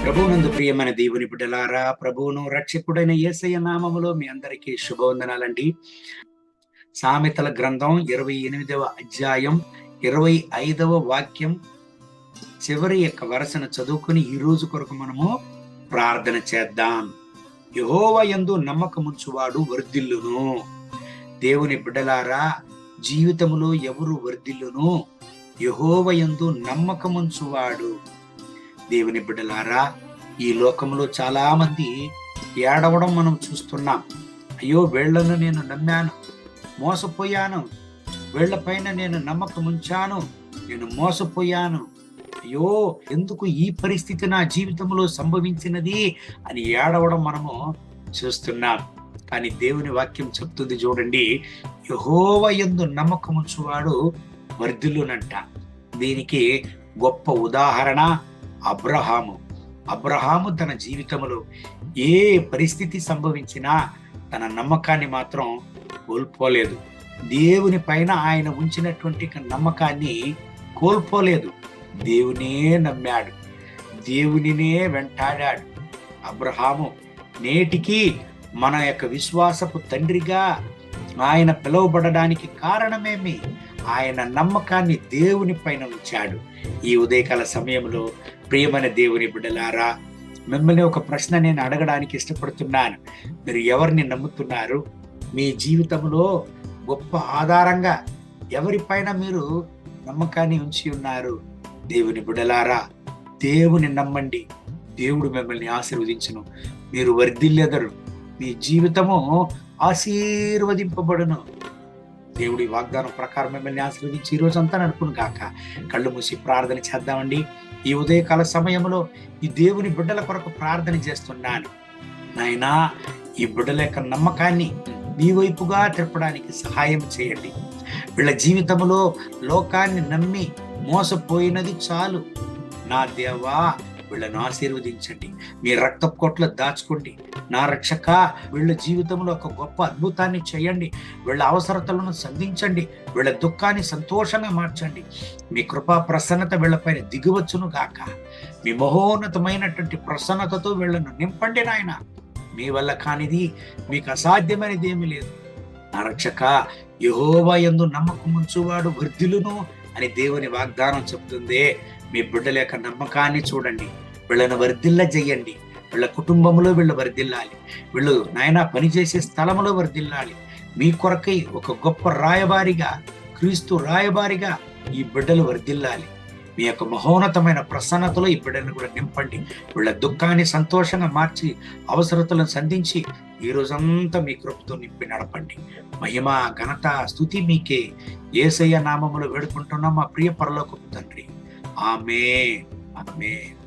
ప్రభువునందు ప్రియమైన దేవుని బిడ్డలారా, ప్రభువును రక్షకుడైన యేసయ్య నామములో మీ అందరికీ శుభవందనాలండి. సామెతల గ్రంథం 28వ అధ్యాయం 25వ వాక్యం చివరి వరసను చదువుకుని ఈ రోజు కొరకు మనము ప్రార్థన చేద్దాం. యెహోవా యందు నమ్మకముంచువాడు వర్ధిల్లును. దేవుని బిడ్డలారా, జీవితములో ఎవరు వర్ధిల్లును? యెహోవా యందు నమ్మకముంచువాడు. దేవుని బిడ్డలారా, ఈ లోకంలో చాలా మంది ఏడవడం మనం చూస్తున్నాం. అయ్యో, వీళ్లను నేను నమ్మాను, మోసపోయాను, వీళ్లపైన నేను నమ్మకం ఉంచాను, నేను మోసపోయాను, అయ్యో ఎందుకు ఈ పరిస్థితి నా జీవితంలో సంభవించినది అని ఏడవడం మనము చూస్తున్నాం. కానీ దేవుని వాక్యం చెప్తుంది చూడండి, యెహోవా యందు నమ్మకం ఉంచువాడు వర్ధిల్లునంట. దీనికి గొప్ప ఉదాహరణ అబ్రహాము తన జీవితంలో ఏ పరిస్థితి సంభవించినా తన నమ్మకాన్ని మాత్రం కోల్పోలేదు. దేవుని పైన ఆయన ఉంచినటువంటి నమ్మకాన్ని కోల్పోలేదు. దేవునే నమ్మాడు, దేవునినే వెంటాడాడు. అబ్రహాము నేటికి మన యొక్క విశ్వాసపు తండ్రిగా ఆయన పిలువబడడానికి కారణమేమి? ఆయన నమ్మకాన్ని దేవుని పైన ఉంచాడు. ఈ ఉదయకాల సమయంలో ప్రియమైన దేవుని బిడ్డలారా, మిమ్మల్ని ఒక ప్రశ్న నేను అడగడానికి ఇష్టపడుతున్నాను. మీరు ఎవరిని నమ్ముతున్నారు? మీ జీవితంలో గొప్ప ఆధారంగా ఎవరిపైన మీరు నమ్మకాన్ని ఉంచి ఉన్నారు? దేవుని బిడ్డలారా, దేవుని నమ్మండి, దేవుడు మిమ్మల్ని ఆశీర్వదించును, మీరు వర్ధిల్లెదరు, మీ జీవితము ఆశీర్వదింపబడును. దేవుడి వాగ్దానం ప్రకారం మిమ్మల్ని ఆశీర్వదించి ఈ రోజంతా నడుపును గాక. కళ్ళు మూసి ప్రార్థన చేద్దామండి. ఈ ఉదయకాల సమయంలో ఈ దేవుని బిడ్డల కొరకు ప్రార్థన చేస్తున్నాను. నాయనా, ఈ బిడ్డల యొక్క నమ్మకాన్ని మీ వైపుగా తిప్పడానికి సహాయం చేయండి. వీళ్ళ జీవితంలో లోకాన్ని నమ్మి మోసపోయినది చాలు. నా దేవా, వీళ్ళను ఆశీర్వదించండి, మీ రక్త కోట్లో దాచుకోండి. నా రక్షక, వీళ్ళ జీవితంలో ఒక గొప్ప అద్భుతాన్ని చేయండి. వీళ్ళ అవసరతలను సంధించండి, వీళ్ళ దుఃఖాన్ని సంతోషంగా మార్చండి. మీ కృపా ప్రసన్నత వీళ్ళపైన దిగువచ్చును గాక. మీ మహోన్నతమైనటువంటి ప్రసన్నతతో వీళ్ళను నింపండి నాయన. మీ వల్ల కానిది, మీకు అసాధ్యమైనది ఏమీ లేదు. నా రక్షక, యెహోవా యందు నమ్మకం ఉంచువాడు వర్ధిల్లును అని దేవుని వాగ్దానం చెప్తుంది. మీ బిడ్డల యొక్క నమ్మకాన్ని చూడండి, వీళ్ళను వర్ధిల్ల చెయ్యండి. వీళ్ళ కుటుంబంలో వీళ్ళు వర్ధిల్లాలి, వీళ్ళు నాయన పనిచేసే స్థలంలో వర్ధిల్లాలి. మీ కొరకై ఒక గొప్ప రాయబారిగా, క్రీస్తు రాయబారిగా ఈ బిడ్డలు వర్ధిల్లాలి. మీ యొక్క మహోన్నతమైన ప్రసన్నతలో ఈ బిడ్డలను కూడా నింపండి. వీళ్ళ దుఃఖాన్ని సంతోషంగా మార్చి అవసరతలను సంధించి ఈ రోజంతా మీ కృపతో నింపి నడపండి. మహిమ, ఘనత, స్తుతి మీకే. యేసయ్య నామములో వేడుకుంటున్నాం మా ప్రియ పరలోకపు తండ్రి. ఆమేన్. ఆమేన్.